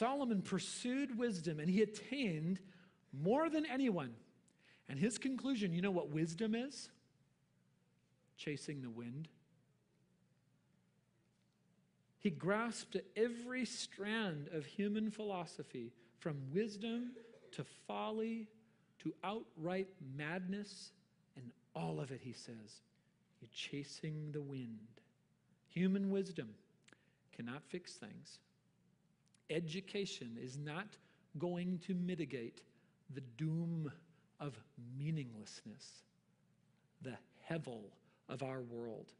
Solomon pursued wisdom, and he attained more than anyone. And his conclusion, you know what wisdom is? Chasing the wind. He grasped at every strand of human philosophy, from wisdom to folly to outright madness, and all of it, he says, you're chasing the wind. Human wisdom cannot fix things. Education is not going to mitigate the doom of meaninglessness, the hevel of our world.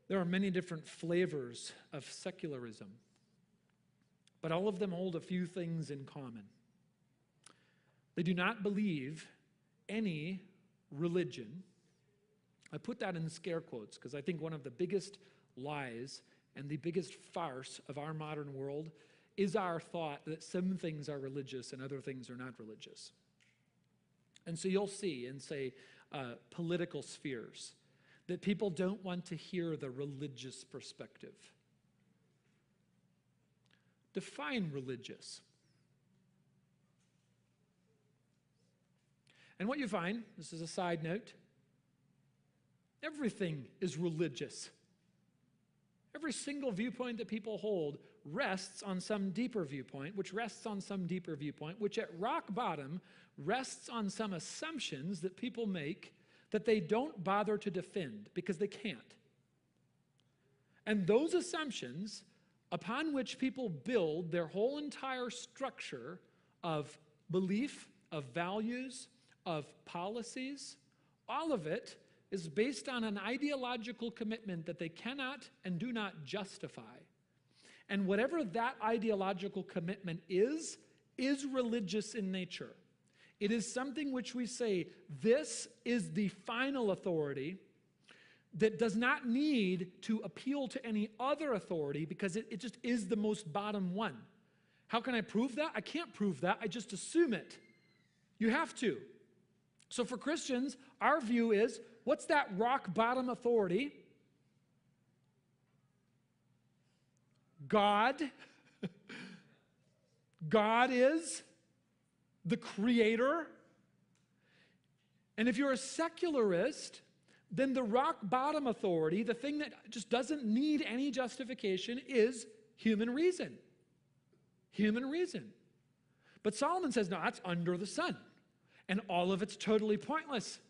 There are many different flavors of secularism, but all of them hold a few things in common. They do not believe any religion. I put that in scare quotes because I think one of the biggest lies and the biggest farce of our modern world is our thought that some things are religious and other things are not religious. And so you'll see in, say, political spheres that people don't want to hear the religious perspective. Define religious. And what you find, this is a side note, everything is religious. Every single viewpoint that people hold rests on some deeper viewpoint, which rests on some deeper viewpoint, which at rock bottom rests on some assumptions that people make that they don't bother to defend because they can't. And those assumptions upon which people build their whole entire structure of belief, of values, of policies, all of it is based on an ideological commitment that they cannot and do not justify. And whatever that ideological commitment is religious in nature. It is something which we say, this is the final authority that does not need to appeal to any other authority because it just is the most bottom one. How can I prove that? I can't prove that. I just assume it. You have to. So for Christians, our view is, what's that rock bottom authority? God. God is the creator. And if you're a secularist, then the rock bottom authority, the thing that just doesn't need any justification, is human reason. Human reason. But Solomon says, no, that's under the sun. And all of it's totally pointless.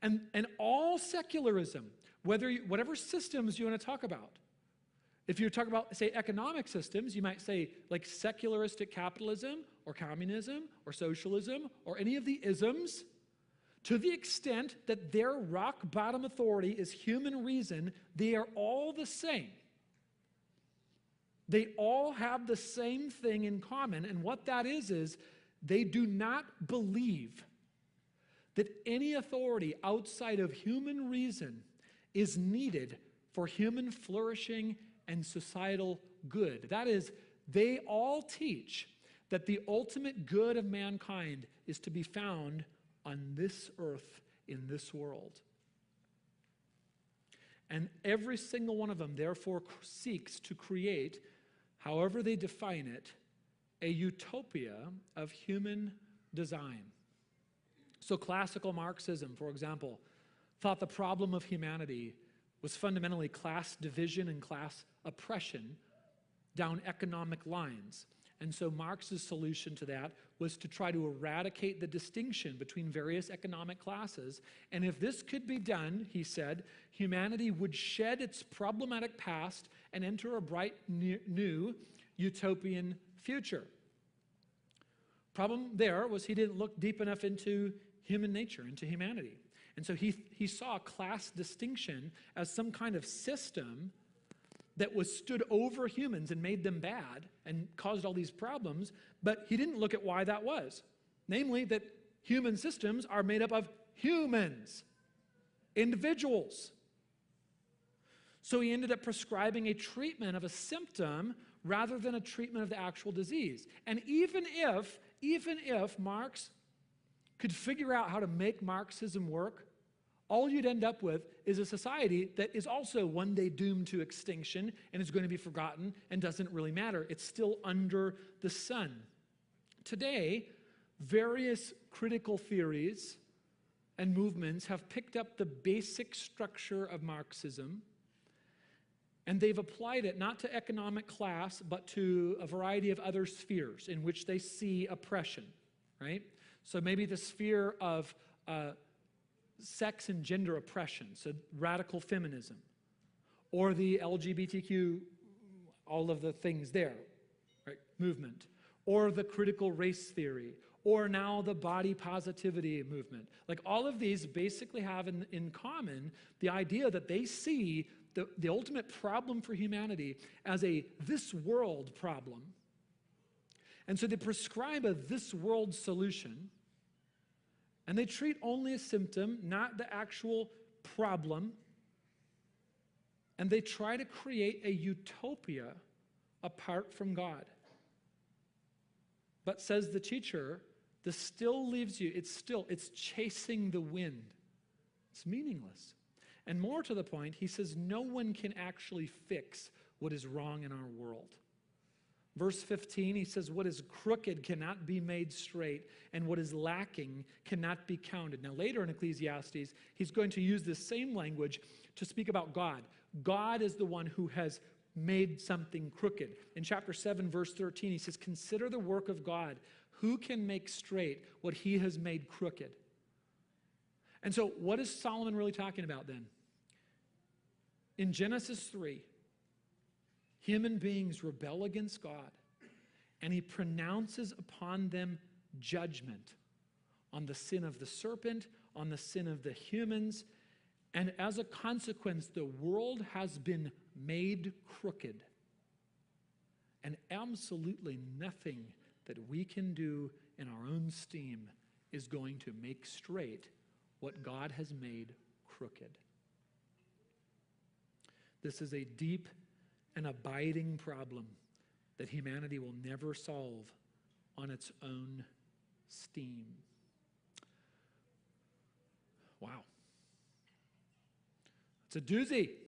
And all secularism, whatever systems you want to talk about, if you talk about, say, economic systems, you might say, like secularistic capitalism or communism or socialism or any of the isms, to the extent that their rock bottom authority is human reason, they are all the same. They all have the same thing in common, and what that is they do not believe that any authority outside of human reason is needed for human flourishing and societal good. That is, they all teach that the ultimate good of mankind is to be found on this earth, in this world. And every single one of them, therefore, seeks to create, however they define it, a utopia of human design. So classical Marxism, for example, thought the problem of humanity was fundamentally class division and class oppression down economic lines. And so Marx's solution to that was to try to eradicate the distinction between various economic classes. And if this could be done, he said, humanity would shed its problematic past and enter a bright new utopian future. Problem there was he didn't look deep enough into human nature, into humanity. And so he saw class distinction as some kind of system that was stood over humans and made them bad and caused all these problems, but he didn't look at why that was. Namely, that human systems are made up of humans, individuals. So he ended up prescribing a treatment of a symptom rather than a treatment of the actual disease. And even if Marx could figure out how to make Marxism work, all you'd end up with is a society that is also one day doomed to extinction and is going to be forgotten and doesn't really matter. It's still under the sun. Today, various critical theories and movements have picked up the basic structure of Marxism, and they've applied it not to economic class, but to a variety of other spheres in which they see oppression, right? So maybe the sphere of sex and gender oppression, so radical feminism, or the LGBTQ, all of the things there, right, movement, or the critical race theory, or now the body positivity movement. Like all of these basically have in common the idea that they see the ultimate problem for humanity as a this world problem. And so they prescribe a this world solution, and they treat only a symptom, not the actual problem. And they try to create a utopia apart from God. But says the teacher, this still leaves you, it's chasing the wind. It's meaningless. And more to the point, he says no one can actually fix what is wrong in our world. Verse 15, he says, what is crooked cannot be made straight, and what is lacking cannot be counted. Now later in Ecclesiastes, he's going to use this same language to speak about God. God is the one who has made something crooked. In chapter 7, verse 13, he says, consider the work of God. Who can make straight what he has made crooked? And so what is Solomon really talking about then? In Genesis 3, human beings rebel against God, and he pronounces upon them judgment on the sin of the serpent, on the sin of the humans, and as a consequence, the world has been made crooked. And absolutely nothing that we can do in our own steam is going to make straight what God has made crooked. This is a deep and abiding problem that humanity will never solve on its own steam. Wow. It's a doozy.